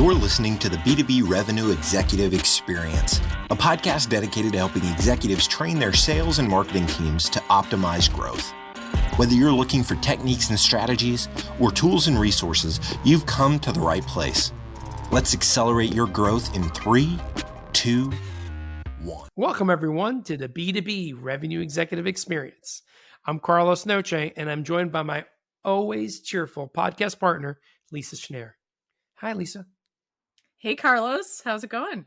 You're listening to the B2B Revenue Executive Experience, a podcast dedicated to helping executives train their sales and marketing teams to optimize growth. Whether you're looking for techniques and strategies or tools and resources, you've come to the right place. Let's accelerate your growth in 3, 2, 1. Welcome, everyone, to the B2B Revenue Executive Experience. I'm Carlos Noche, and I'm joined by my always cheerful podcast partner, Lisa Schneier. Hi, Lisa. Hey, Carlos. How's it going?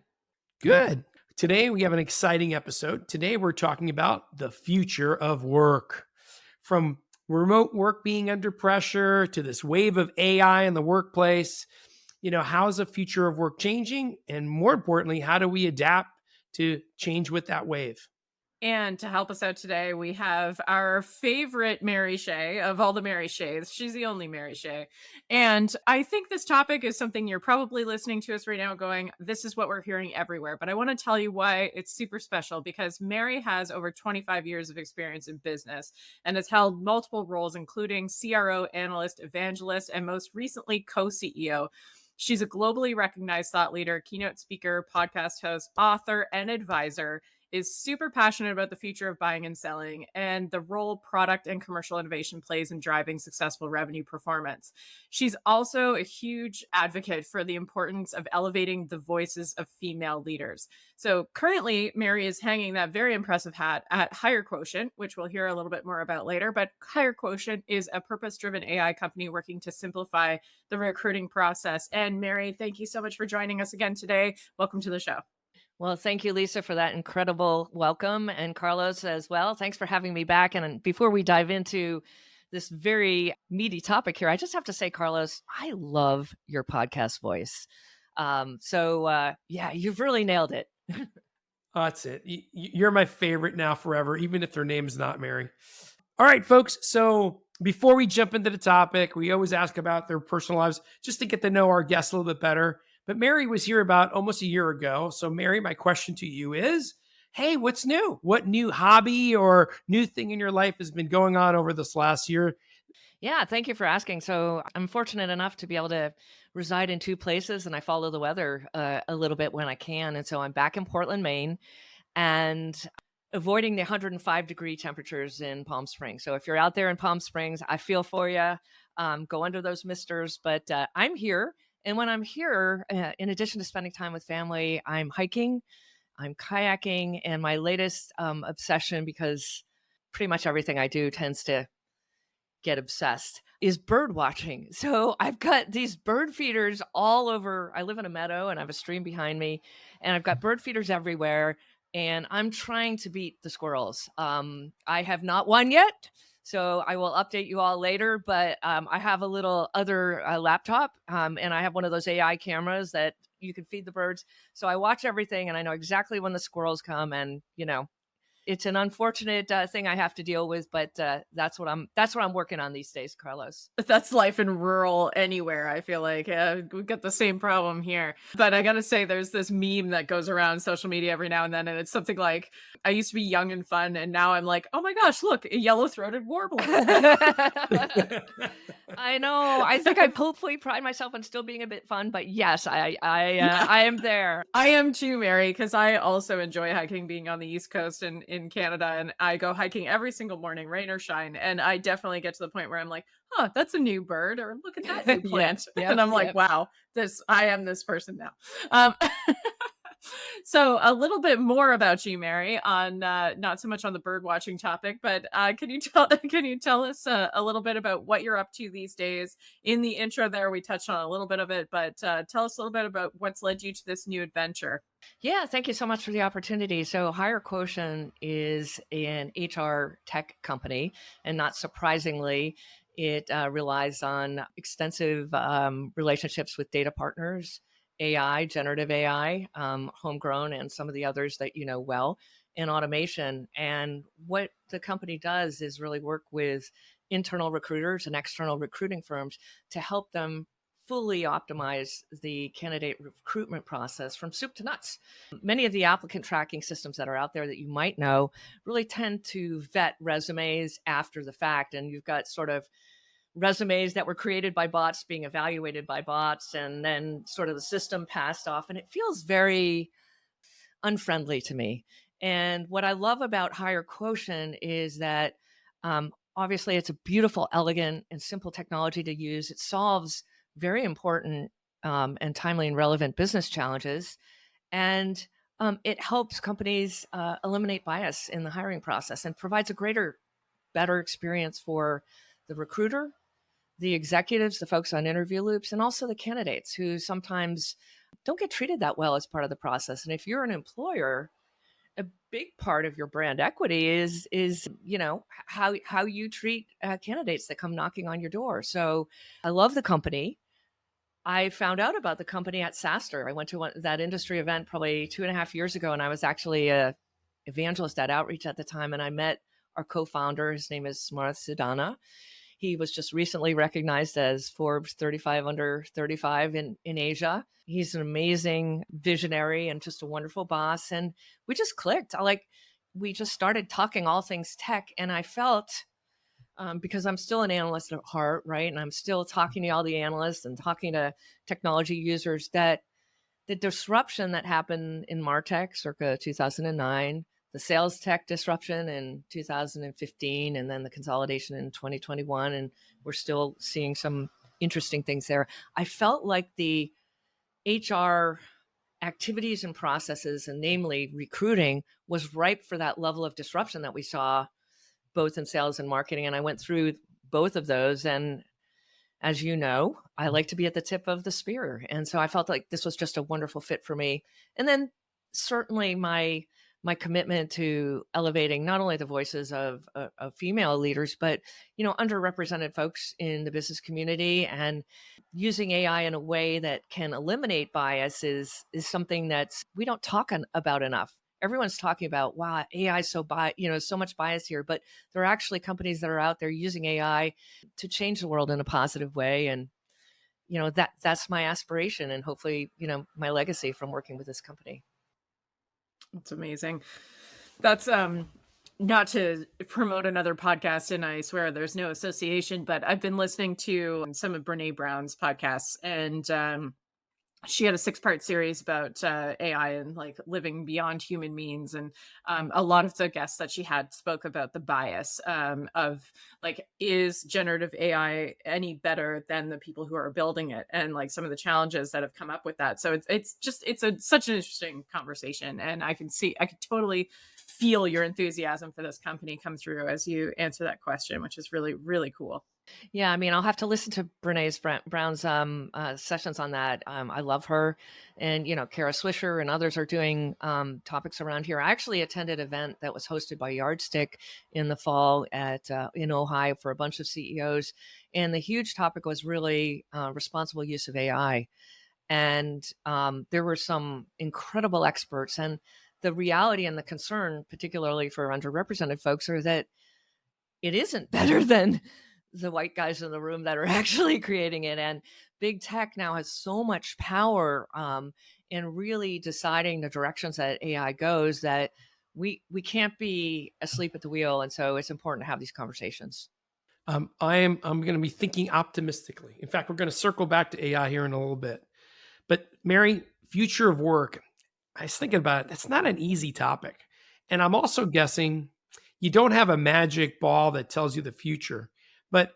Good. Today, we have an exciting episode. Today, we're talking about the future of work. From remote work being under pressure to this wave of AI in the workplace, how is the future of work changing? And more importantly, how do we adapt to change with that wave? And to help us out today, we have our favorite Mary Shea of all the Mary Sheas. She's the only Mary Shea. And I think this topic is something you're probably listening to us right now going, this is what we're hearing everywhere. But I want to tell you why it's super special, because Mary has over 25 years of experience in business and has held multiple roles, including CRO, Analyst, Evangelist, and most recently co-CEO. She's a globally recognized thought leader, keynote speaker, podcast host, author, and advisor, is super passionate about the future of buying and selling and the role product and commercial innovation plays in driving successful revenue performance. She's also a huge advocate for the importance of elevating the voices of female leaders. So currently, Mary is hanging that very impressive hat at HireQuotient, which we'll hear a little bit more about later. But HireQuotient is a purpose-driven AI company working to simplify the recruiting process. And Mary, thank you so much for joining us again today. Welcome to the show. Well, thank you, Lisa, for that incredible welcome, and Carlos as well. Thanks for having me back. And before we dive into this very meaty topic here, I just have to say, Carlos, I love your podcast voice. You've really nailed it. That's it. You're my favorite now forever, even if their name's not Mary. All right, folks. So before we jump into the topic, we always ask about their personal lives just to get to know our guests a little bit better. But Mary was here about almost a year ago. So Mary, my question to you is, hey, what's new? What new hobby or new thing in your life has been going on over this last year? Yeah, thank you for asking. So I'm fortunate enough to be able to reside in 2 places, and I follow the weather a little bit when I can. And so I'm back in Portland, Maine, and avoiding the 105-degree temperatures in Palm Springs. So if you're out there in Palm Springs, I feel for you. Go under those misters. But I'm here. And when I'm here, in addition to spending time with family, I'm hiking, I'm kayaking, and my latest obsession, because pretty much everything I do tends to get obsessed, is bird watching. So I've got these bird feeders all over. I live in a meadow and I have a stream behind me, and I've got bird feeders everywhere, and I'm trying to beat the squirrels. I have not won yet. So I will update you all later, but I have a little other laptop, and I have one of those AI cameras that you can feed the birds. So I watch everything, and I know exactly when the squirrels come, and it's an unfortunate thing I have to deal with, but that's what I'm working on these days, Carlos. That's life in rural anywhere. I feel like we've got the same problem here. But I got to say, there's this meme that goes around social media every now and then, and it's something like, I used to be young and fun, and now I'm like, oh my gosh, look, a yellow-throated warbler. I know. I think I hopefully pride myself on still being a bit fun, but yes, I am there. I am too, Mary, because I also enjoy hiking, being on the East Coast and in Canada, and I go hiking every single morning, rain or shine, and I definitely get to the point where I'm like, that's a new bird, or look at that new plant. And I'm like, wow, I am this person now. So a little bit more about you, Mary, on not so much on the bird watching topic, but can you tell us a little bit about what you're up to these days? In the intro there, we touched on a little bit of it, but tell us a little bit about what's led you to this new adventure. Yeah, thank you so much for the opportunity. So HireQuotient is an HR tech company, and not surprisingly, it relies on extensive relationships with data partners, AI, generative AI, homegrown, and some of the others that you know well, and automation. And what the company does is really work with internal recruiters and external recruiting firms to help them fully optimize the candidate recruitment process from soup to nuts. Many of the applicant tracking systems that are out there that you might know really tend to vet resumes after the fact. And you've got sort of resumes that were created by bots being evaluated by bots, and then sort of the system passed off. And it feels very unfriendly to me. And what I love about HireQuotient is that obviously it's a beautiful, elegant, and simple technology to use. It solves very important and timely and relevant business challenges. And it helps companies eliminate bias in the hiring process and provides a greater, better experience for the recruiter, the executives, the folks on interview loops, and also the candidates who sometimes don't get treated that well as part of the process. And if you're an employer, a big part of your brand equity is how you treat candidates that come knocking on your door. So I love the company. I found out about the company at SaaStr. I went to that industry event probably 2.5 years ago, and I was actually a evangelist at Outreach at the time, and I met our co-founder. His name is Smarth Siddhana. He was just recently recognized as Forbes 35 under 35 in Asia. He's an amazing visionary and just a wonderful boss. And we just clicked. We just started talking all things tech. And I felt, because I'm still an analyst at heart, right? And I'm still talking to all the analysts and talking to technology users, that the disruption that happened in MarTech circa 2009, the sales tech disruption in 2015, and then the consolidation in 2021. And we're still seeing some interesting things there. I felt like the HR activities and processes, and namely recruiting, was ripe for that level of disruption that we saw both in sales and marketing. And I went through both of those. And as you know, I like to be at the tip of the spear. And so I felt like this was just a wonderful fit for me. And then certainly my commitment to elevating not only the voices of female leaders, but, underrepresented folks in the business community, and using AI in a way that can eliminate bias is something that's we don't talk about enough. Everyone's talking about, wow, AI is so much bias here, but there are actually companies that are out there using AI to change the world in a positive way. And, that's my aspiration, and hopefully, my legacy from working with this company. That's amazing. That's not to promote another podcast, and I swear there's no association, but I've been listening to some of Brene Brown's podcasts, and she had a 6-part series about AI and living beyond human means. And a lot of the guests that she had spoke about the bias of is generative AI any better than the people who are building it, and some of the challenges that have come up with that. So it's such an interesting conversation. And I could totally feel your enthusiasm for this company come through as you answer that question, which is really, really cool. Yeah, I mean, I'll have to listen to Brown's sessions on that. I love her, and Kara Swisher and others are doing topics around here. I actually attended an event that was hosted by Yardstick in the fall in Ohio for a bunch of CEOs, and the huge topic was really responsible use of AI. And there were some incredible experts, and the reality and the concern, particularly for underrepresented folks, are that it isn't better than the white guys in the room that are actually creating it. And big tech now has so much power in really deciding the directions that AI goes, that we can't be asleep at the wheel. And so it's important to have these conversations. I'm going to be thinking optimistically. In fact, we're going to circle back to AI here in a little bit. But Mary, future of work, I was thinking about it. That's not an easy topic. And I'm also guessing you don't have a magic ball that tells you the future. But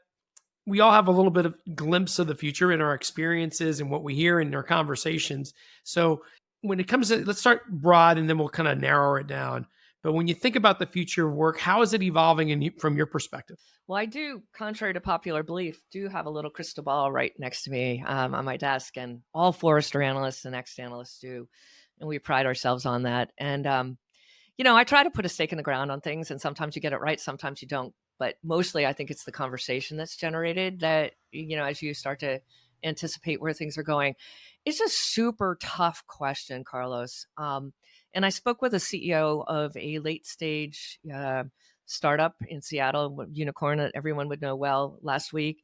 we all have a little bit of glimpse of the future in our experiences and what we hear in our conversations. So when it comes to, let's start broad and then we'll kind of narrow it down. But when you think about the future of work, how is it evolving from your perspective? Well, I do, contrary to popular belief, do have a little crystal ball right next to me on my desk, and all Forrester analysts and ex-analysts do. And we pride ourselves on that. And, I try to put a stake in the ground on things, and sometimes you get it right, sometimes you don't. But mostly I think it's the conversation that's generated that, as you start to anticipate where things are going. It's a super tough question, Carlos. And I spoke with a CEO of a late stage startup in Seattle, unicorn that everyone would know well, last week.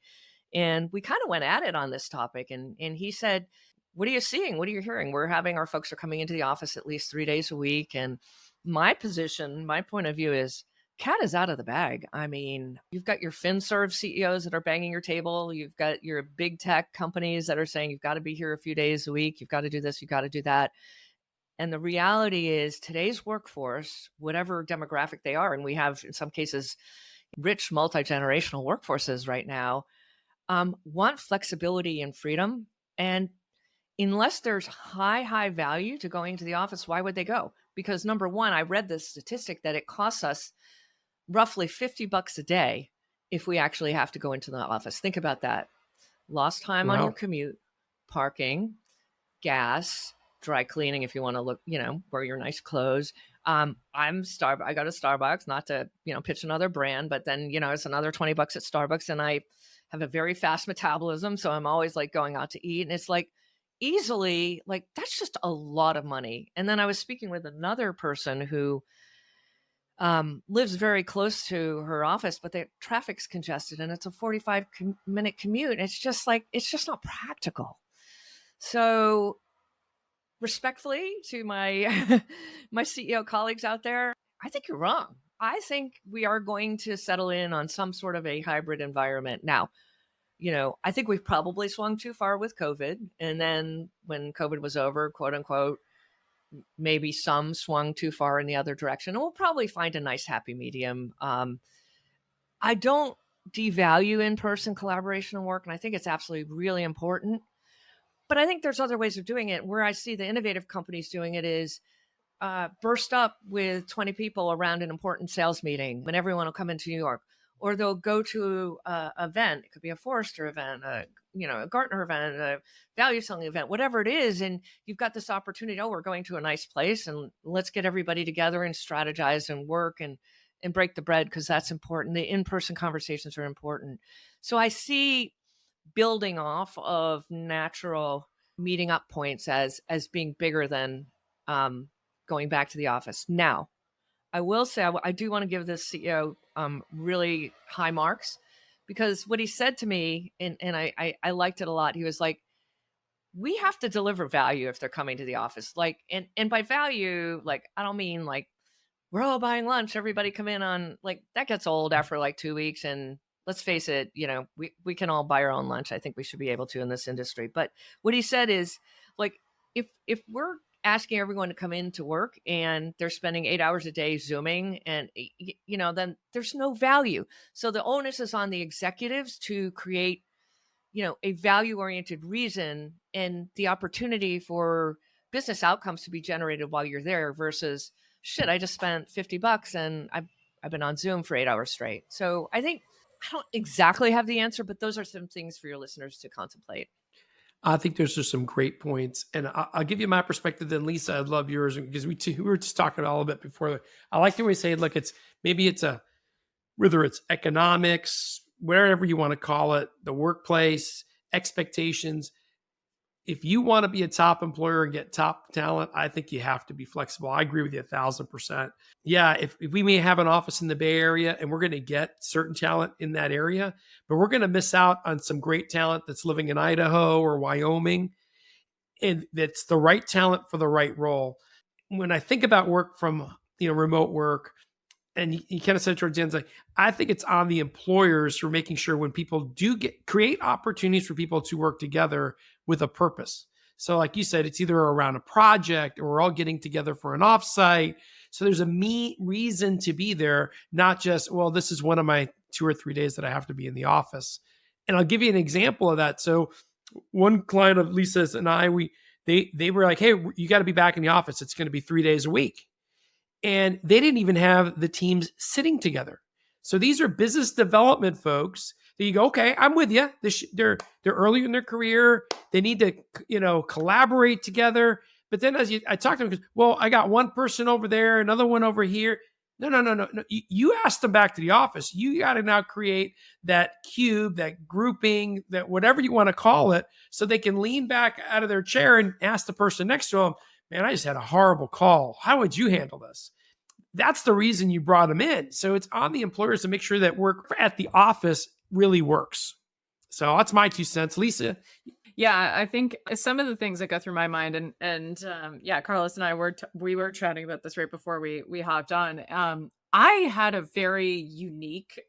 And we kind of went at it on this topic. And he said, what are you seeing? What are you hearing? Our folks are coming into the office at least 3 days a week. And my position, my point of view is, cat is out of the bag. I mean, you've got your FinServe CEOs that are banging your table. You've got your big tech companies that are saying, you've got to be here a few days a week. You've got to do this. You've got to do that. And the reality is today's workforce, whatever demographic they are, and we have in some cases rich multi-generational workforces right now, want flexibility and freedom. And unless there's high value to going to the office, why would they go? Because number one, I read this statistic that it costs us roughly $50 a day if we actually have to go into the office. Think about that. Lost time on your commute, parking, gas, dry cleaning if you want to look, wear your nice clothes. I go to Starbucks, not to, pitch another brand, but then, it's another $20 at Starbucks, and I have a very fast metabolism. So I'm always like going out to eat, and it's like easily, like, that's just a lot of money. And then I was speaking with another person who lives very close to her office, but the traffic's congested and it's a 45-minute commute. It's just not practical. So respectfully to my my CEO colleagues out there, I think you're wrong. I think we are going to settle in on some sort of a hybrid environment. Now, I think we've probably swung too far with COVID. And then when COVID was over, quote unquote, maybe some swung too far in the other direction. And we'll probably find a nice happy medium. I don't devalue in-person collaboration and work, and I think it's absolutely really important. But I think there's other ways of doing it. Where I see the innovative companies doing it is burst up with 20 people around an important sales meeting when everyone will come into New York. Or they'll go to an event. It could be a Forrester event, a Gartner event, a value selling event, whatever it is. And you've got this opportunity, we're going to a nice place and let's get everybody together and strategize and work and break the bread, because that's important. The in-person conversations are important. So I see building off of natural meeting up points as being bigger than going back to the office. Now, I will say, I do want to give this CEO really high marks, because what he said to me, and I liked it a lot. He was like, we have to deliver value if they're coming to the office. Like, and by value, like, I don't mean like, we're all buying lunch, everybody come in on, like, that gets old after like 2 weeks. And let's face it, we can all buy our own lunch. I think we should be able to in this industry. But what he said is, like, if we're asking everyone to come in to work and they're spending 8 hours a day Zooming, and, then there's no value. So the onus is on the executives to create, a value-oriented reason and the opportunity for business outcomes to be generated while you're there versus, shit, I just spent $50 and I've been on Zoom for 8 hours straight. So I think I don't exactly have the answer, but those are some things for your listeners to contemplate. I think there's just some great points, and I'll give you my perspective. Then Lisa, I'd love yours, because we were just talking a little bit before. I like the way you say, look, whether it's economics, whatever you want to call it, the workplace expectations. If you want to be a top employer and get top talent, I think you have to be flexible. I agree with you 1,000%. Yeah, if we may have an office in the Bay Area and we're going to get certain talent in that area, but we're going to miss out on some great talent that's living in Idaho or Wyoming, and that's the right talent for the right role. When I think about work from, remote work, and you kind of said towards the end, like, I think it's on the employers for making sure when people do create opportunities for people to work together with a purpose. So like you said, it's either around a project or we're all getting together for an offsite. So there's a reason to be there, not just, well, this is one of my 2 or 3 days that I have to be in the office. And I'll give you an example of that. So one client of Lisa's and I, they were like, hey, you got to be back in the office. It's going to be 3 days a week. And they didn't even have the teams sitting together. So these are business development folks that you go, okay, I'm with you. They're early in their career. They need to, collaborate together. But then I talked to them, because, well, I got one person over there, another one over here. No. You asked them back to the office. You got to now create that cube, that grouping, that whatever you want to call it, so they can lean back out of their chair and ask the person next to them, man, I just had a horrible call. How would you handle this? That's the reason you brought them in. So it's on the employers to make sure that work at the office really works. So that's my 2 cents. Lisa? Yeah, I think some of the things that go through my mind, and Carlos and I we were chatting about this right before we hopped on. I had a very unique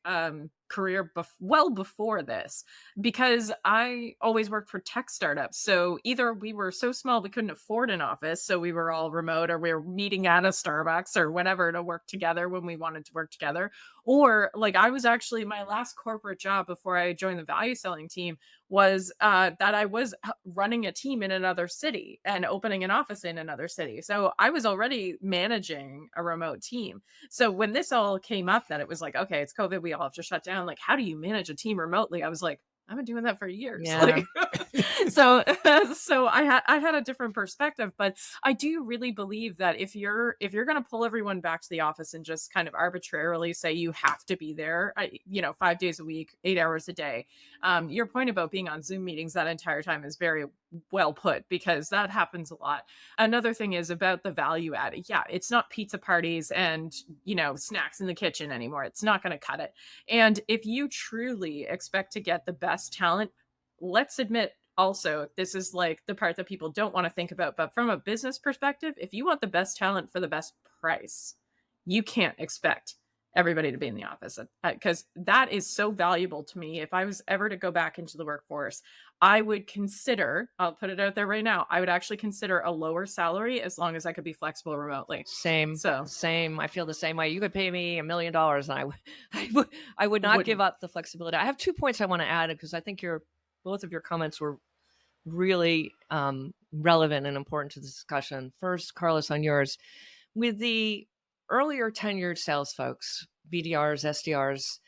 career well before this, because I always worked for tech startups. So either we were so small we couldn't afford an office, so we were all remote, or we were meeting at a Starbucks or whatever to work together when we wanted to work together. Or like, I was actually, my last corporate job before I joined the value selling team was that I was running a team in another city and opening an office in another city. So I was already managing a remote team. So when this all came up, that it was like, okay, it's COVID, we all have to shut down. Like, how do you manage a team remotely? I was like, I've been doing that for years. Yeah. Like, so I had a different perspective, but I do really believe that if you're going to pull everyone back to the office and just kind of arbitrarily say you have to be there, 5 days a week, 8 hours a day, your point about being on Zoom meetings that entire time is very well put, because that happens a lot. Another thing is about the value added. Yeah, it's not pizza parties and, snacks in the kitchen anymore. It's not going to cut it. And if you truly expect to get the best talent, let's admit also, this is like the part that people don't want to think about, but from a business perspective, if you want the best talent for the best price, you can't expect everybody to be in the office, because that is so valuable to me. If I was ever to go back into the workforce, I would consider, I'll put it out there right now, I would actually consider a lower salary as long as I could be flexible remotely. Same. I feel the same way. You could pay me $1 million and I would not give up the flexibility. I have 2 points I want to add, because I think both of your comments were really relevant and important to the discussion. First, Carlos, on yours, with the earlier tenured sales folks, BDRs, SDRs,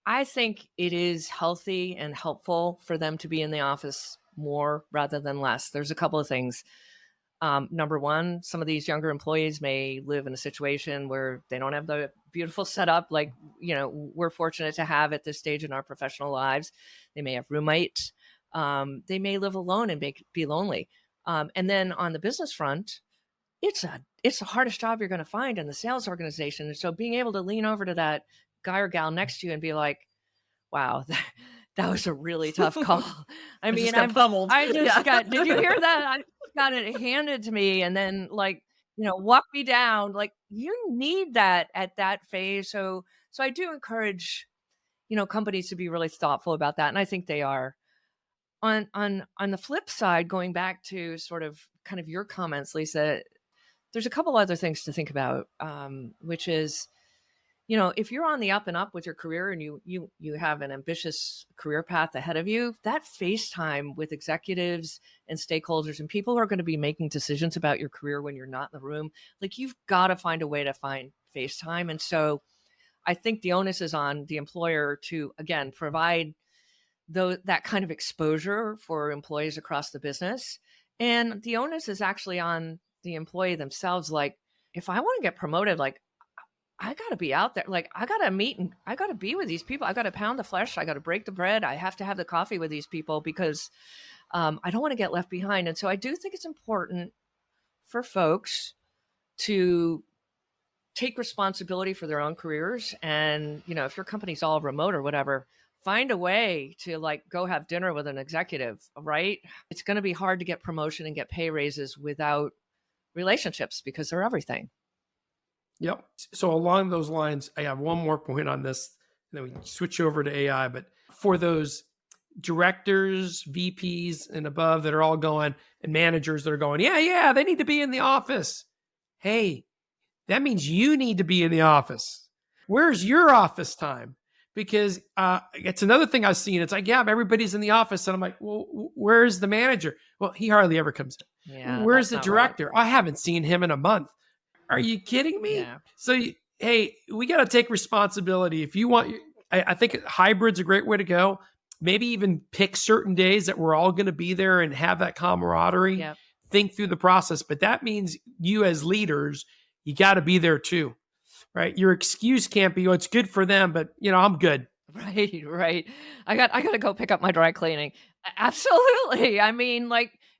I think it is healthy and helpful for them to be in the office more rather than less. There's a couple of things. Number one, some of these younger employees may live in a situation where they don't have the beautiful setup like, we're fortunate to have at this stage in our professional lives. They may have roommates. They may live alone and be lonely. And then on the business front, it's the hardest job you're going to find in the sales organization. And so being able to lean over to that guy or gal next to you and be like, wow, that was a really tough call. I mean, got pummeled. did you hear that? I got it handed to me, and then walk me down. Like, you need that at that phase. So I do encourage, companies to be really thoughtful about that. And I think they are. On the flip side, going back to sort of kind of your comments, Lisa, there's a couple other things to think about, which is, if you're on the up and up with your career and you have an ambitious career path ahead of you, that FaceTime with executives and stakeholders and people who are going to be making decisions about your career when you're not in the room, like, you've got to find a way to find FaceTime. And so I think the onus is on the employer to, again, provide that kind of exposure for employees across the business. And the onus is actually on the employee themselves. Like, if I want to get promoted, like, I got to be out there. Like, I got to meet and I got to be with these people. I got to pound the flesh. I got to break the bread. I have to have the coffee with these people, because I don't want to get left behind. And so I do think it's important for folks to take responsibility for their own careers. And, if your company's all remote or whatever, find a way to go have dinner with an executive, right? It's going to be hard to get promotion and get pay raises without relationships, because they're everything. Yep. So along those lines, I have one more point on this, and then we can switch over to AI. But for those directors, VPs and above that are all going, and managers that are going, yeah, they need to be in the office. Hey, that means you need to be in the office. Where's your office time? Because it's another thing I've seen. It's like, yeah, everybody's in the office. And I'm like, well, where's the manager? Well, he hardly ever comes in. Yeah, where's the director? Right. I haven't seen him in a month. Are you kidding me? Yeah. So, hey, we got to take responsibility. If you want, I think hybrid's a great way to go. Maybe even pick certain days that we're all going to be there and have that camaraderie. Yep. Think through the process. But that means you as leaders, you got to be there too. Right. Your excuse can't be, oh, it's good for them, but I'm good. Right. I got to go pick up my dry cleaning. Absolutely. I mean,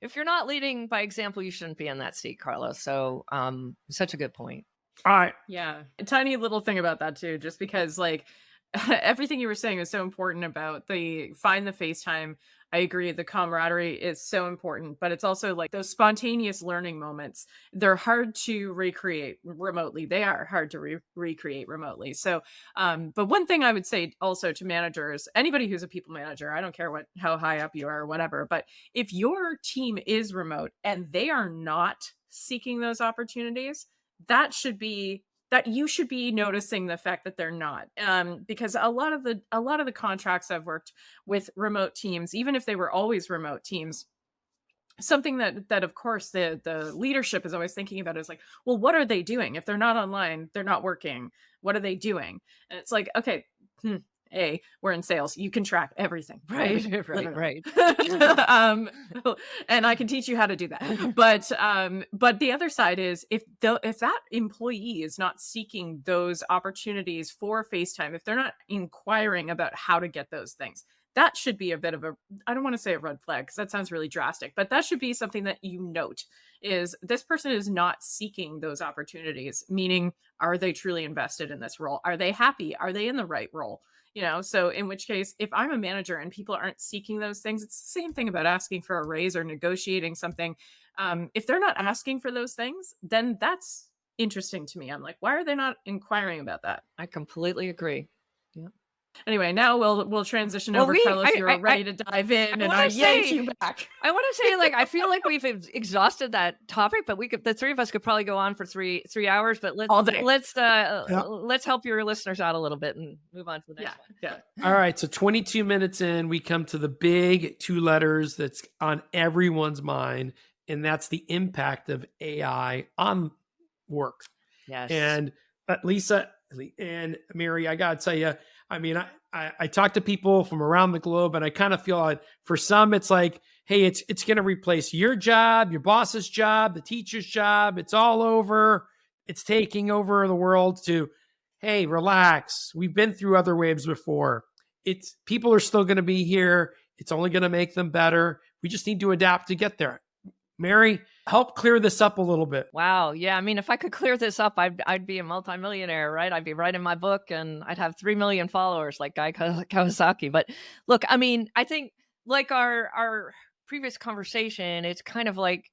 if you're not leading by example, you shouldn't be in that seat, Carlos. So, such a good point. All right. Yeah. A tiny little thing about that too, just because everything you were saying was so important about find the FaceTime. I agree. The camaraderie is so important, but it's also like those spontaneous learning moments. They're hard to recreate remotely. They are hard to recreate remotely. So, but one thing I would say also to managers, anybody who's a people manager, I don't care how high up you are or whatever, but if your team is remote and they are not seeking those opportunities, that you should be noticing the fact that they're not, because a lot of the contracts I've worked with remote teams, even if they were always remote teams, something that of course the leadership is always thinking about is like, well, what are they doing? If they're not online, they're not working. What are they doing? And it's like, okay, we're in sales. You can track everything, Right. Right. And I can teach you how to do that. But the other side is if that employee is not seeking those opportunities for FaceTime, if they're not inquiring about how to get those things, that should be a bit of I don't want to say a red flag because that sounds really drastic, but that should be something that you note is this person is not seeking those opportunities, meaning, are they truly invested in this role? Are they happy? Are they in the right role? So in which case, if I'm a manager and people aren't seeking those things, it's the same thing about asking for a raise or negotiating something. If they're not asking for those things, then that's interesting to me. I'm like, why are they not inquiring about that? I completely agree. Yeah. Anyway, now we'll transition over. Carlos, you're ready to dive in, and I yank you back. I want to say, I feel like we've exhausted that topic, but the three of us could probably go on for three hours. But let's help your listeners out a little bit and move on to the next one. Yeah. All right. So 22 minutes in, we come to the big two letters that's on everyone's mind, and that's the impact of AI on work. Yes. And Lisa and Mary, I gotta tell you, I mean, I talk to people from around the globe, and I kind of feel like for some, it's like, hey, it's going to replace your job, your boss's job, the teacher's job. It's all over. It's taking over the world. To, hey, relax. We've been through other waves before. People are still going to be here. It's only going to make them better. We just need to adapt to get there. Mary, help clear this up a little bit. Wow. Yeah. I mean, if I could clear this up, I'd be a multimillionaire, right? I'd be writing my book and I'd have 3 million followers like Guy Kawasaki. But look, I mean, I think like our previous conversation, it's kind of like,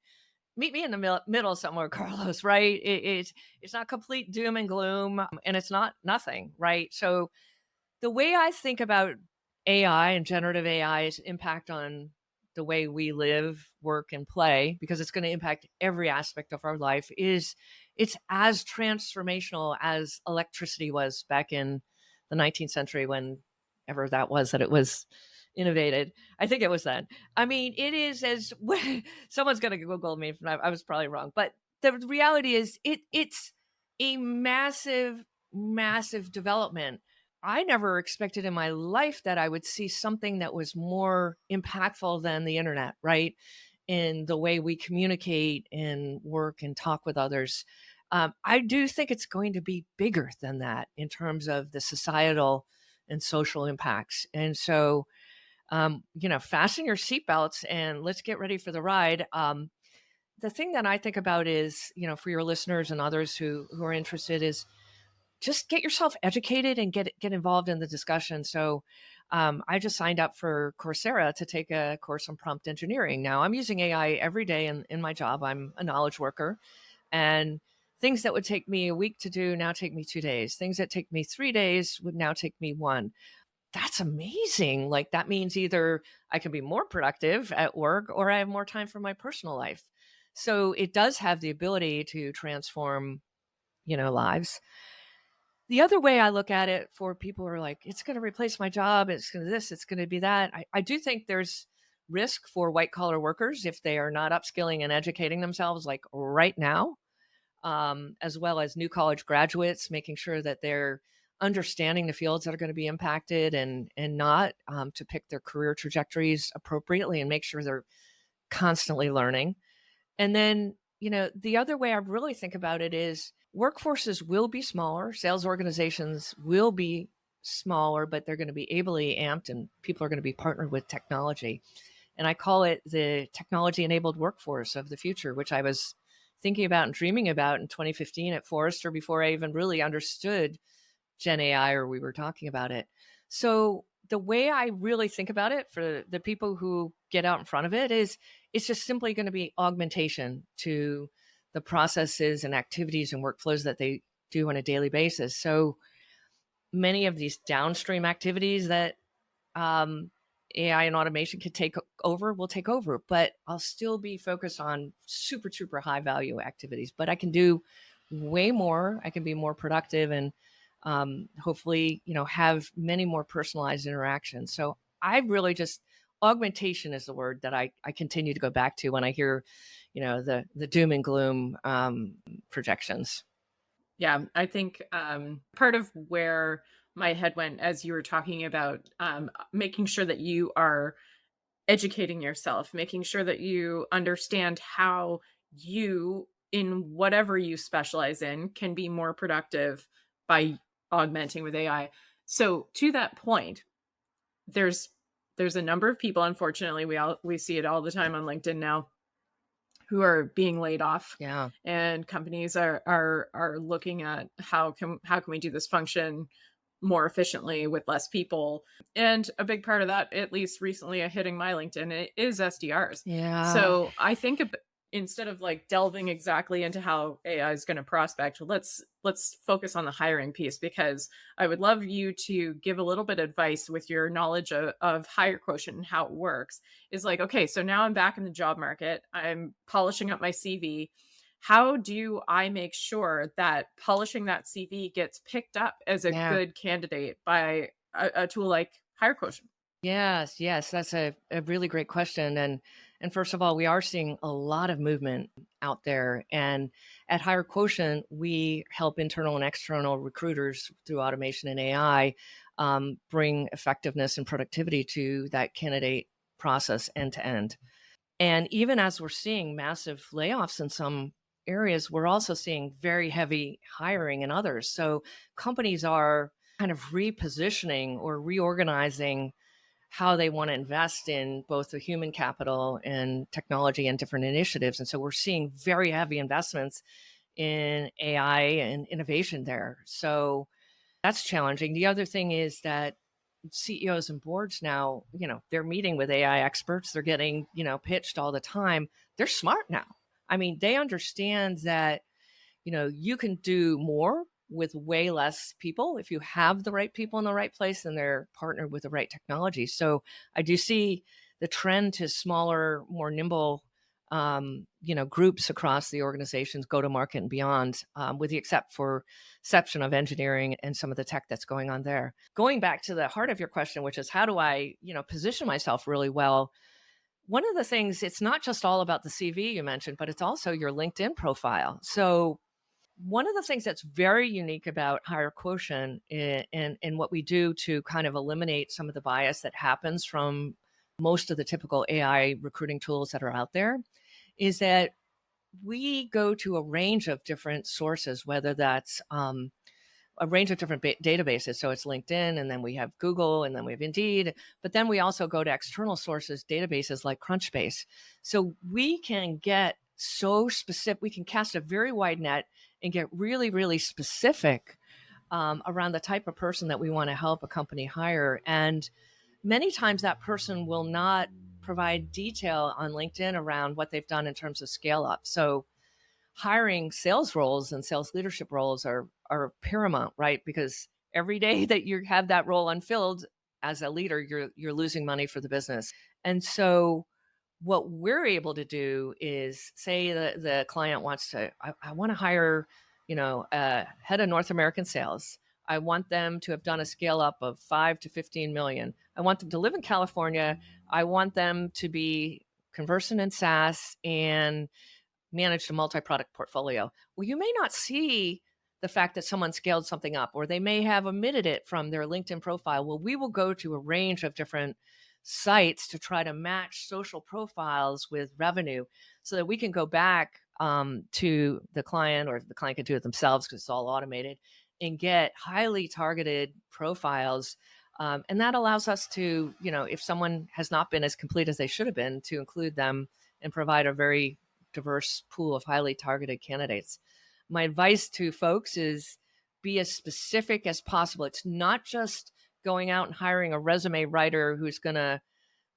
meet me in the middle somewhere, Carlos, right? It's not complete doom and gloom, and it's not nothing, right? So the way I think about AI and generative AI's impact on the way we live, work, and play, because it's going to impact every aspect of our life, it's as transformational as electricity was back in the 19th century, whenever that was that it was innovated. I think it was then. I mean, it is as someone's going to Google me. I was probably wrong, but the reality is it's a massive, massive development. I never expected in my life that I would see something that was more impactful than the internet, right? In the way we communicate and work and talk with others. I do think it's going to be bigger than that in terms of the societal and social impacts. And so, fasten your seatbelts and let's get ready for the ride. The thing that I think about is, for your listeners and others who are interested, is just get yourself educated and get involved in the discussion. So I just signed up for Coursera to take a course on prompt engineering. Now I'm using AI every day in my job. I'm a knowledge worker, and things that would take me a week to do now take me 2 days. Things that take me 3 days would now take me 1. That's amazing. Like that means either I can be more productive at work or I have more time for my personal life. So it does have the ability to transform, lives. The other way I look at it for people who are like, it's going to replace my job, it's going to this, it's going to be that. I do think there's risk for white collar workers if they are not upskilling and educating themselves like right now, as well as new college graduates, making sure that they're understanding the fields that are going to be impacted and not to pick their career trajectories appropriately and make sure they're constantly learning. And then, the other way I really think about it is workforces will be smaller. Sales organizations will be smaller, but they're going to be ably amped and people are going to be partnered with technology. And I call it the technology-enabled workforce of the future, which I was thinking about and dreaming about in 2015 at Forrester before I even really understood Gen AI or we were talking about it. So the way I really think about it for the people who get out in front of it is it's just simply going to be augmentation to the processes and activities and workflows that they do on a daily basis. So many of these downstream activities that AI and automation can take over will take over, but I'll still be focused on super, super high value activities. But I can do way more. I can be more productive and hopefully, have many more personalized interactions. So I really just augmentation is the word that I continue to go back to when I hear, the doom and gloom projections. Yeah, I think part of where my head went as you were talking about making sure that you are educating yourself, making sure that you understand how you, in whatever you specialize in, can be more productive by augmenting with AI. So to that point, there's a number of people, unfortunately, we see it all the time on LinkedIn now, who are being laid off. Yeah. And companies are looking at how can we do this function more efficiently with less people. And a big part of that, at least recently hitting my LinkedIn, is SDRs. Yeah. So I think instead of like delving exactly into how AI is going to prospect, let's focus on the hiring piece, because I would love you to give a little bit of advice with your knowledge of HireQuotient and how it works. Is like, okay, so now I'm back in the job market. I'm polishing up my CV. How do I make sure that polishing that CV gets picked up as a good candidate by a tool like HireQuotient? Yes, that's a really great question. And first of all, we are seeing a lot of movement out there. And at HireQuotient, we help internal and external recruiters through automation and AI bring effectiveness and productivity to that candidate process end to end. And even as we're seeing massive layoffs in some areas, we're also seeing very heavy hiring in others. So companies are kind of repositioning or reorganizing how they want to invest in both the human capital and technology and different initiatives. And so we're seeing very heavy investments in AI and innovation there. So that's challenging. The other thing is that CEOs and boards now, they're meeting with AI experts. They're getting, pitched all the time. They're smart now. I mean, they understand that, you can do more with way less people if you have the right people in the right place and they're partnered with the right technology. So I do see the trend to smaller, more nimble, groups across the organizations, go to market and beyond, with the exception of engineering and some of the tech that's going on there. Going back to the heart of your question, which is how do I, position myself really well? One of the things, it's not just all about the CV you mentioned, but it's also your LinkedIn profile. So one of the things that's very unique about HireQuotient and what we do to kind of eliminate some of the bias that happens from most of the typical AI recruiting tools that are out there is that we go to a range of different sources, whether that's a range of different databases. So it's LinkedIn, and then we have Google, and then we have Indeed, but then we also go to external sources, databases like Crunchbase. So we can get so specific, we can cast a very wide net and get really, really specific around the type of person that we want to help a company hire. And many times that person will not provide detail on LinkedIn around what they've done in terms of scale up. So hiring sales roles and sales leadership roles are paramount, right? Because every day that you have that role unfilled as a leader, you're losing money for the business. And so what we're able to do is say the client wants to, I want to hire, a head of North American sales. I want them to have done a scale up of 5 to 15 million. I want them to live in California. I want them to be conversant in SaaS and manage a multi-product portfolio. Well, you may not see the fact that someone scaled something up, or they may have omitted it from their LinkedIn profile. Well, we will go to a range of different sites to try to match social profiles with revenue so that we can go back to the client, or the client can do it themselves because it's all automated, and get highly targeted profiles. And that allows us to, if someone has not been as complete as they should have been, to include them and provide a very diverse pool of highly targeted candidates. My advice to folks is be as specific as possible. It's not just going out and hiring a resume writer who's going to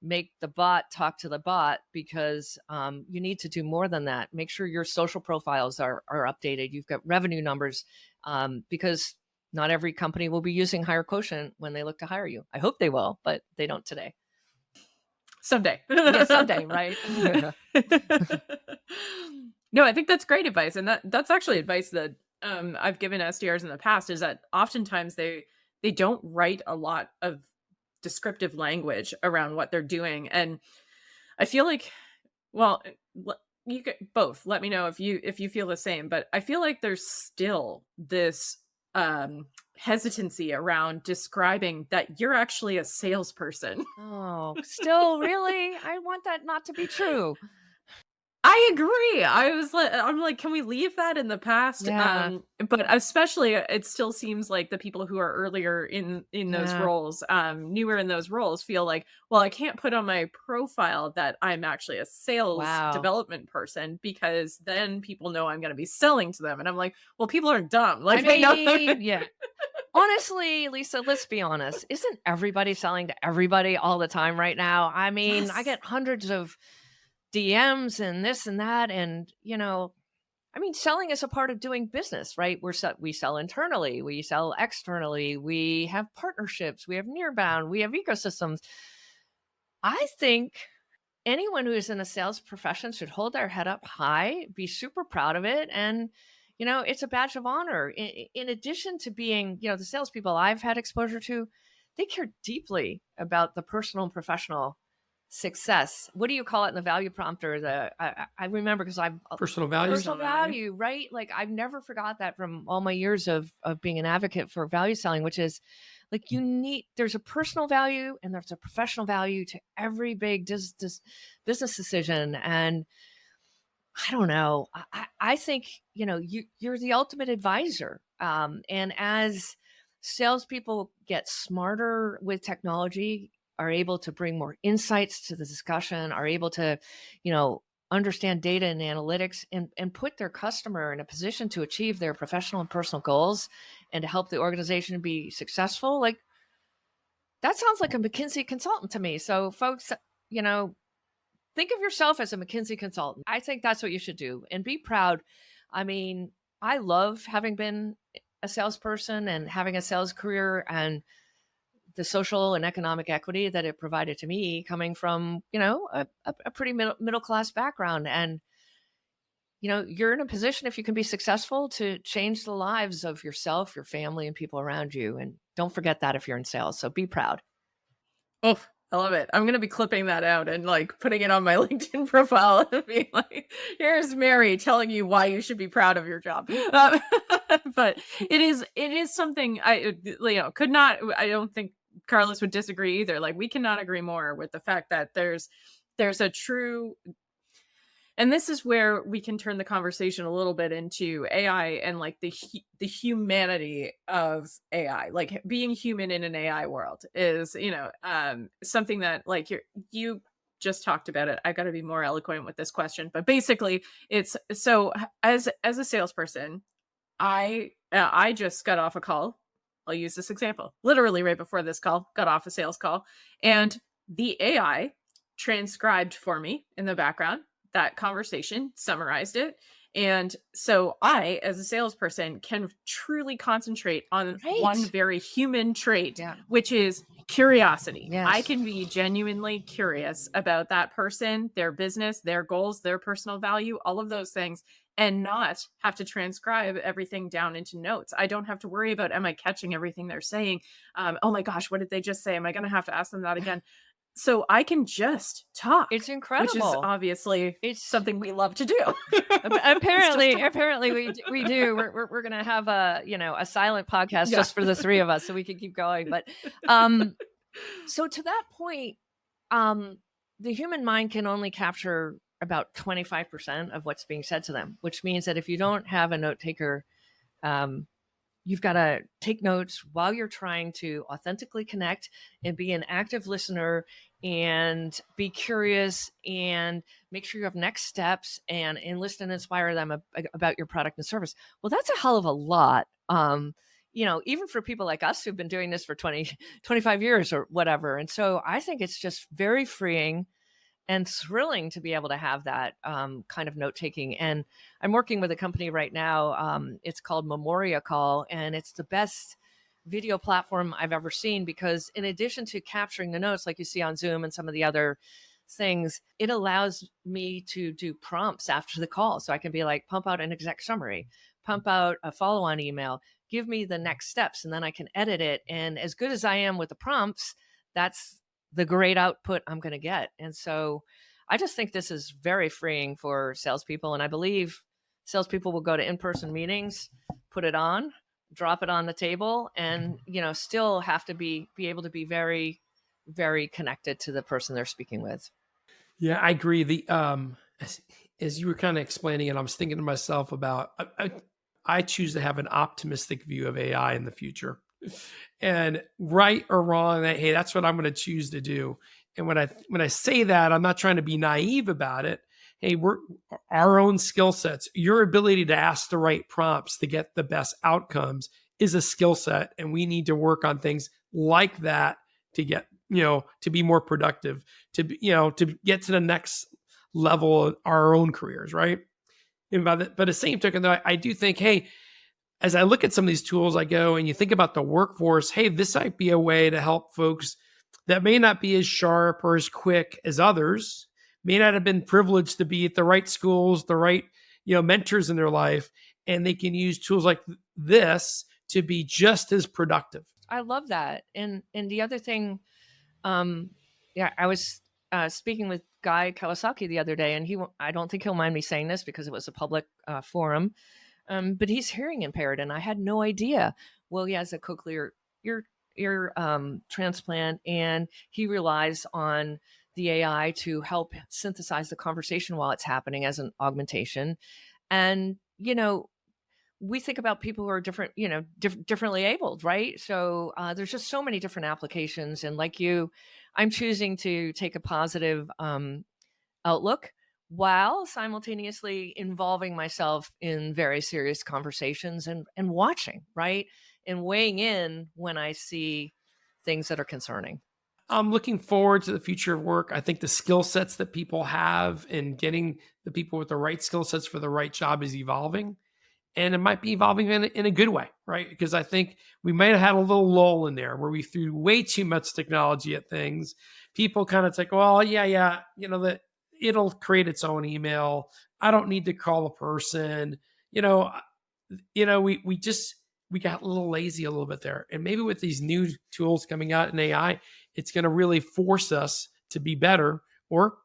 make the bot talk to the bot, because you need to do more than that. Make sure your social profiles are updated. You've got revenue numbers, because not every company will be using HireQuotient when they look to hire you. I hope they will, but they don't today. Someday. Yeah, someday, right? No, I think that's great advice. And that's actually advice that I've given SDRs in the past, is that oftentimes they don't write a lot of descriptive language around what they're doing. And I feel like, well, you could both let me know if you feel the same, but I feel like there's still this hesitancy around describing that you're actually a salesperson. Oh, still, really? I want that not to be true. I agree. I'm like, can we leave that in the past? Yeah. But especially, it still seems like the people who are earlier in those Yeah. roles, newer in those roles, feel like, well, I can't put on my profile that I'm actually a sales Wow. development person, because then people know I'm going to be selling to them. And I'm like, well, people aren't dumb. Like, I they know. mean, yeah. Honestly, Lisa, let's be honest. Isn't everybody selling to everybody all the time right now? I mean, I Yes. get hundreds of DMs and this and that. And, I mean, selling is a part of doing business, right? We sell internally, we sell externally, we have partnerships, we have nearbound, we have ecosystems. I think anyone who is in a sales profession should hold their head up high, be super proud of it. And, it's a badge of honor. In addition to being, the salespeople I've had exposure to, they care deeply about the personal and professional success. What do you call it in the value prompter? I remember, because I've Personal value. personal value, right? Like, I've never forgot that from all my years of being an advocate for value selling, which is like, there's a personal value and there's a professional value to every big business decision. And I don't know. I think, you're the ultimate advisor. And as salespeople get smarter with technology, are able to bring more insights to the discussion, are able to, understand data and analytics, and put their customer in a position to achieve their professional and personal goals, and to help the organization be successful. Like, that sounds like a McKinsey consultant to me. So folks, think of yourself as a McKinsey consultant. I think that's what you should do, and be proud. I mean, I love having been a salesperson and having a sales career, and the social and economic equity that it provided to me, coming from, a pretty middle-class background. And, you're in a position, if you can be successful, to change the lives of yourself, your family, and people around you. And don't forget that if you're in sales. So be proud. Oh, I love it. I'm going to be clipping that out and like putting it on my LinkedIn profile and being like, here's Mary telling you why you should be proud of your job. But it is something I don't think Carlos would disagree either. Like, we cannot agree more with the fact that there's a true, and this is where we can turn the conversation a little bit into AI and like the humanity of AI. Like, being human in an AI world is, something that, like, you just talked about it. I got to be more eloquent with this question, but basically, it's so as a salesperson, I just got off a call. I'll use this example. Literally right before this call, got off a sales call, and the AI transcribed for me in the background that conversation, summarized it. And so I, as a salesperson, can truly concentrate on one very human trait, which is curiosity. Yes. I can be genuinely curious about that person, their business, their goals, their personal value, all of those things, and not have to transcribe everything down into notes. I don't have to worry about, am I catching everything they're saying? Oh my gosh, what did they just say? Am I going to have to ask them that again? So I can just talk. It's incredible. Which is obviously something we love to do. Apparently we do. We're going to have a silent podcast just for the three of us, so we can keep going. But so to that point, the human mind can only capture about 25% of what's being said to them, which means that if you don't have a note taker, you've got to take notes while you're trying to authentically connect and be an active listener and be curious and make sure you have next steps and enlist and inspire them about your product and service. Well, that's a hell of a lot. even for people like us who've been doing this for 20, 25 years or whatever. And so I think it's just very freeing and thrilling to be able to have that kind of note taking. And I'm working with a company right now. It's called Memoria Call, and it's the best video platform I've ever seen, because in addition to capturing the notes like you see on Zoom and some of the other things, it allows me to do prompts after the call. So I can be like, pump out an exec summary, pump out a follow-on email, give me the next steps, and then I can edit it. And as good as I am with the prompts, that's the great output I'm going to get. And so I just think this is very freeing for salespeople. And I believe salespeople will go to in-person meetings, put it on, drop it on the table, and, still have to be able to be very, very connected to the person they're speaking with. Yeah, I agree. As you were kind of explaining it, I was thinking to myself about, I choose to have an optimistic view of AI in the future, and right or wrong, hey, that's what I'm going to choose to do. And when I say that, I'm not trying to be naive about it. Hey, we're our own skill sets, your ability to ask the right prompts to get the best outcomes is a skill set. And we need to work on things like that to get, to be more productive, to get to the next level of our own careers. Right. And but the same token, though, I do think, hey, as I look at some of these tools, I go and you think about the workforce, hey, this might be a way to help folks that may not be as sharp or as quick as others, may not have been privileged to be at the right schools, the right, mentors in their life, and they can use tools like this to be just as productive. I love that. And the other thing, I was speaking with Guy Kawasaki the other day, and I don't think he'll mind me saying this because it was a public forum, but he's hearing impaired, and I had no idea. Well, he has a cochlear ear transplant, and he relies on the AI to help synthesize the conversation while it's happening as an augmentation. And, we think about people who are different, differently abled, right? So there's just so many different applications. And like you, I'm choosing to take a positive outlook while simultaneously involving myself in very serious conversations and watching, right? And weighing in when I see things that are concerning. I'm looking forward to the future of work. I think the skill sets that people have and getting the people with the right skill sets for the right job is evolving. And it might be evolving in a good way, right? Because I think we might have had a little lull in there where we threw way too much technology at things. People kind of think, well, yeah, that it'll create its own email. I don't need to call a person. We got a little lazy a little bit there. And maybe with these new tools coming out in AI, it's going to really force us to be better or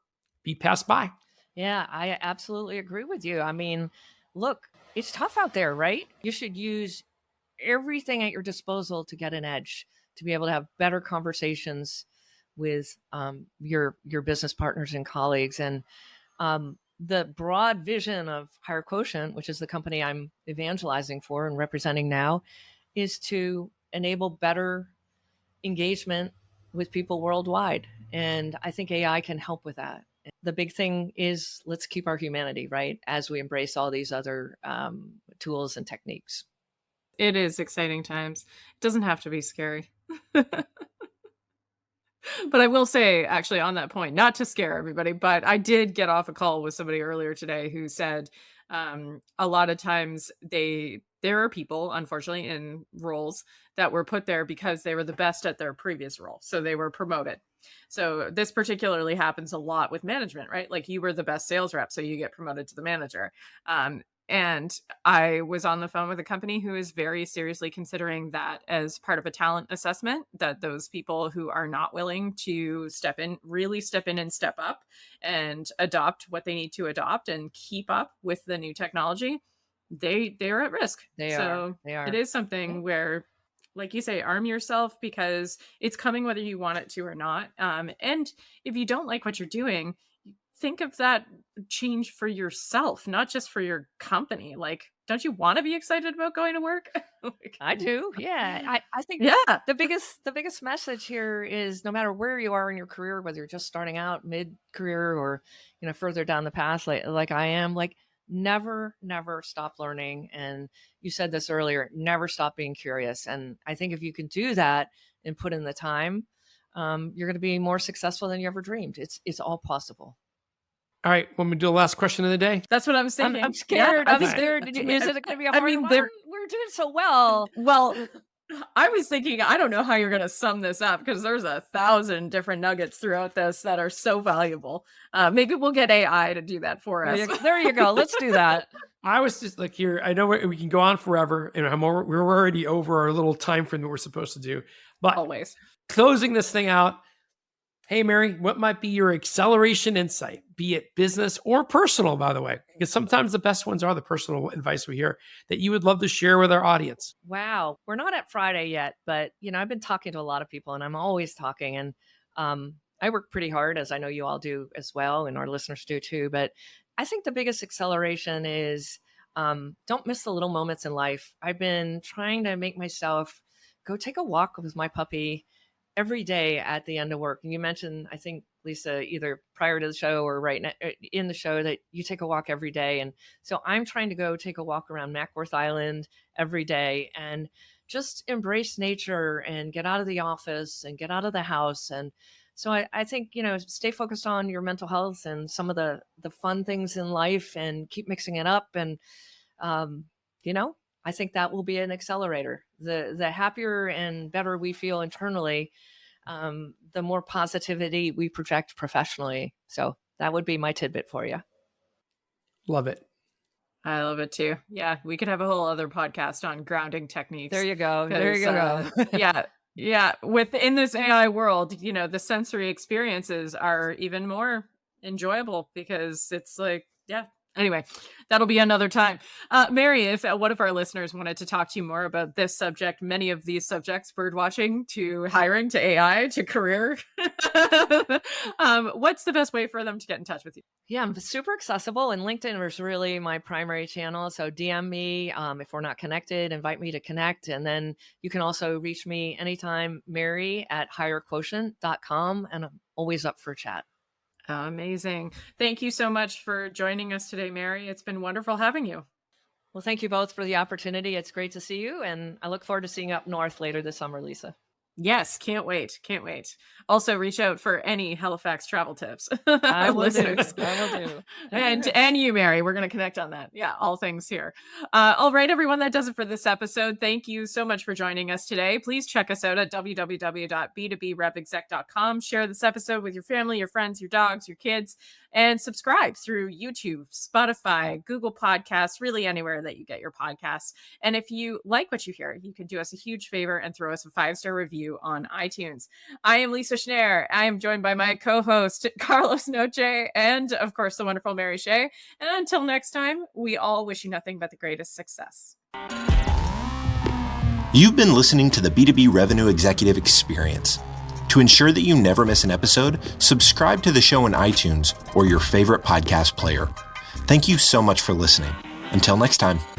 be passed by. Yeah, I absolutely agree with you. I mean, look, it's tough out there, right? You should use everything at your disposal to get an edge, to be able to have better conversations with your business partners and colleagues. And the broad vision of HireQuotient, which is the company I'm evangelizing for and representing now, is to enable better engagement with people worldwide. And I think AI can help with that. The big thing is let's keep our humanity, right? As we embrace all these other tools and techniques. It is exciting times. It doesn't have to be scary. But I will say, actually, on that point, not to scare everybody, but I did get off a call with somebody earlier today who said a lot of times there are people, unfortunately, in roles that were put there because they were the best at their previous role. So they were promoted. So this particularly happens a lot with management, right? Like you were the best sales rep, so you get promoted to the manager. And I was on the phone with a company who is very seriously considering that as part of a talent assessment, that those people who are not willing to really step in and step up and adopt what they need to adopt and keep up with the new technology, they're at risk. They are. It is something where, like you say, arm yourself because it's coming whether you want it to or not. And if you don't like what you're doing, think of that change for yourself, not just for your company. Like, don't you want to be excited about going to work? I do. Yeah. I think the biggest message here is no matter where you are in your career, whether you're just starting out mid-career or, further down the path, like I am, like never stop learning. And you said this earlier, never stop being curious. And I think if you can do that and put in the time, you're going to be more successful than you ever dreamed. It's all possible. All right, want me to do the last question of the day? That's what I was thinking. I'm scared. Yeah, I'm scared. Is it going to be a hard one? We're doing so well. Well, I was thinking, I don't know how you're going to sum this up because there's 1,000 different nuggets throughout this that are so valuable. Maybe we'll get AI to do that for us. There you go. Let's do that. I was just like, here, I know we can go on forever, and we're already over our little time frame that we're supposed to do. But always closing this thing out, hey, Mary, what might be your acceleration insight, be it business or personal, by the way? Because sometimes the best ones are the personal advice we hear that you would love to share with our audience. Wow. We're not at Friday yet, but I've been talking to a lot of people, and I'm always talking. And I work pretty hard, as I know you all do as well, and our listeners do too. But I think the biggest acceleration is don't miss the little moments in life. I've been trying to make myself go take a walk with my puppy every day at the end of work. And you mentioned, I think, Lisa, either prior to the show or right now in the show, that you take a walk every day. And so I'm trying to go take a walk around Mackworth Island every day and just embrace nature and get out of the office and get out of the house. And so I think, stay focused on your mental health and some of the fun things in life and keep mixing it up. And, I think that will be an accelerator. The happier and better we feel internally, the more positivity we project professionally. So that would be my tidbit for you. Love it. I love it too. Yeah, we could have a whole other podcast on grounding techniques. There you go. There you go. Yeah. Within this AI world, the sensory experiences are even more enjoyable because it's like, yeah. Anyway, that'll be another time. Mary, if one of our listeners wanted to talk to you more about this subject, many of these subjects, bird watching to hiring to AI to career, what's the best way for them to get in touch with you? Yeah, I'm super accessible, and LinkedIn is really my primary channel. So DM me if we're not connected, invite me to connect. And then you can also reach me anytime, Mary at HireQuotient.com, and I'm always up for a chat. Amazing. Thank you so much for joining us today, Mary. It's been wonderful having you. Well, thank you both for the opportunity. It's great to see you, and I look forward to seeing you up north later this summer, Lisa. Yes, can't wait. Also, reach out for any Halifax travel tips. I will do. And you, Mary, we're going to connect on that. Yeah, all things here. All right, everyone, that does it for this episode. Thank you so much for joining us today. Please check us out at www.b2brepexec.com. Share this episode with your family, your friends, your dogs, your kids, and subscribe through YouTube, Spotify, Google Podcasts, really anywhere that you get your podcasts. And if you like what you hear, you can do us a huge favor and throw us a 5-star review on iTunes. I am Lisa Schneier. I am joined by my co-host, Carlos Noche, and of course, the wonderful Mary Shea. And until next time, we all wish you nothing but the greatest success. You've been listening to the B2B Revenue Executive Experience. To ensure that you never miss an episode, subscribe to the show in iTunes or your favorite podcast player. Thank you so much for listening. Until next time.